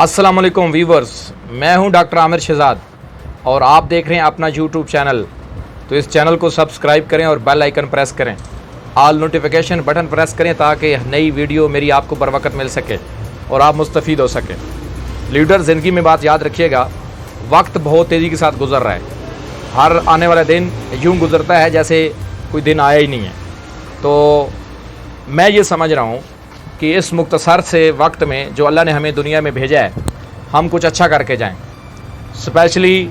अस्सलाम वालेकुम वीवर्स, मैं हूं डॉक्टर आमिर शहजाद और आप देख रहे हैं अपना यूट्यूब चैनल। तो इस चैनल को सब्सक्राइब करें और बेल आइकन प्रेस करें, ऑल नोटिफिकेशन बटन प्रेस करें ताकि नई वीडियो मेरी आपको बर वक्त मिल सके और आप मुस्तफ़ीद हो सकें। लीडर ज़िंदगी में बात याद रखिएगा, वक्त बहुत तेज़ी के साथ गुजर रहा है। हर आने वाला दिन यूँ गुजरता है जैसे कोई दिन आया ही नहीं है। तो मैं ये समझ रहा हूँ कि इस मुख्तसर से वक्त में जो अल्लाह ने हमें दुनिया में भेजा है, हम कुछ अच्छा करके जाएं। स्पेशली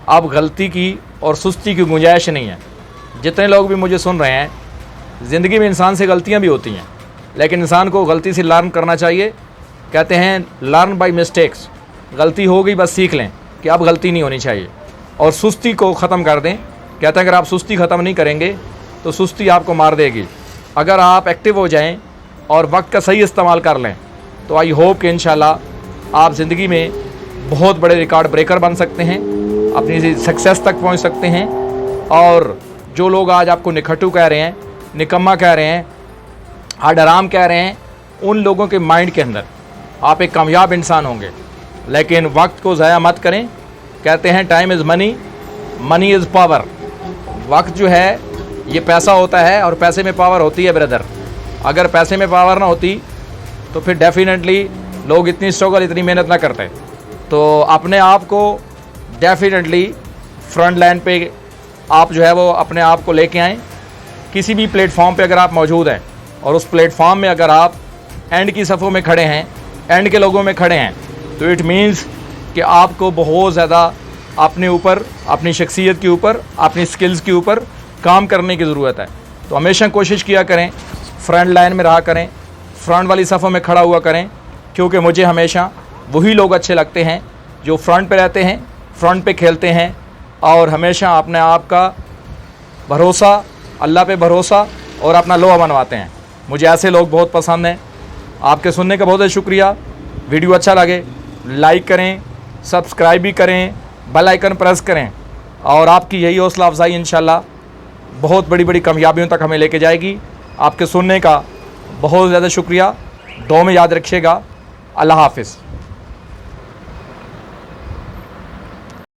अब गलती की और सुस्ती की गुंजाइश नहीं है। जितने लोग भी मुझे सुन रहे हैं, ज़िंदगी में इंसान से गलतियां भी होती हैं, लेकिन इंसान को गलती से लर्न करना चाहिए। कहते हैं लर्न बाय मिस्टेक्स, गलती हो गई बस सीख लें कि अब गलती नहीं होनी चाहिए और सुस्ती को ख़त्म कर दें। कहते हैं अगर आप सुस्ती ख़त्म नहीं करेंगे तो सुस्ती आपको मार देगी। अगर आप एक्टिव हो जाएं और वक्त का सही इस्तेमाल कर लें तो आई होप कि इंशाल्लाह आप ज़िंदगी में बहुत बड़े रिकॉर्ड ब्रेकर बन सकते हैं, अपनी सक्सेस तक पहुंच सकते हैं। और जो लोग आज आपको निखट्टू कह रहे हैं, निकम्मा कह रहे हैं, हडराम कह रहे हैं, उन लोगों के माइंड के अंदर आप एक कामयाब इंसान होंगे। लेकिन वक्त को ज़ाया मत करें। कहते हैं time is money, money is power. वक्त जो है ये पैसा होता है और पैसे में पावर होती है ब्रदर। अगर पैसे में पावर ना होती तो फिर डेफिनेटली लोग इतनी स्ट्रगल, इतनी मेहनत ना करते। तो अपने आप को डेफिनेटली फ्रंट लाइन पे आप जो है वो अपने आप को लेके आएँ। किसी भी प्लेटफॉर्म पे अगर आप मौजूद हैं और उस प्लेटफॉर्म में अगर आप एंड की सफ़ों में खड़े हैं, एंड के लोगों में खड़े हैं, तो इट मीन्स कि आपको बहुत ज़्यादा अपने ऊपर, अपनी शख्सियत के ऊपर, अपनी स्किल्स के ऊपर काम करने की ज़रूरत है। तो हमेशा कोशिश किया करें, फ्रंट लाइन में रहा करें, फ्रंट वाली सफ़ों में खड़ा हुआ करें, क्योंकि मुझे हमेशा वही लोग अच्छे लगते हैं जो फ्रंट पे रहते हैं, फ्रंट पे खेलते हैं और हमेशा अपने आप का भरोसा, अल्लाह पे भरोसा और अपना लोहा मनवाते हैं। मुझे ऐसे लोग बहुत पसंद हैं। आपके सुनने का बहुत बहुत शुक्रिया। वीडियो अच्छा लगे लाइक करें, सब्सक्राइब भी करें, बेल आइकन प्रेस करें और आपकी यही हौसला अफजाई इंशाल्लाह बहुत बड़ी बड़ी कामयाबियों तक हमें लेके जाएगी। आपके सुनने का बहुत ज़्यादा शुक्रिया। दुआ में याद रखिएगा। अल्लाह हाफ़िज़।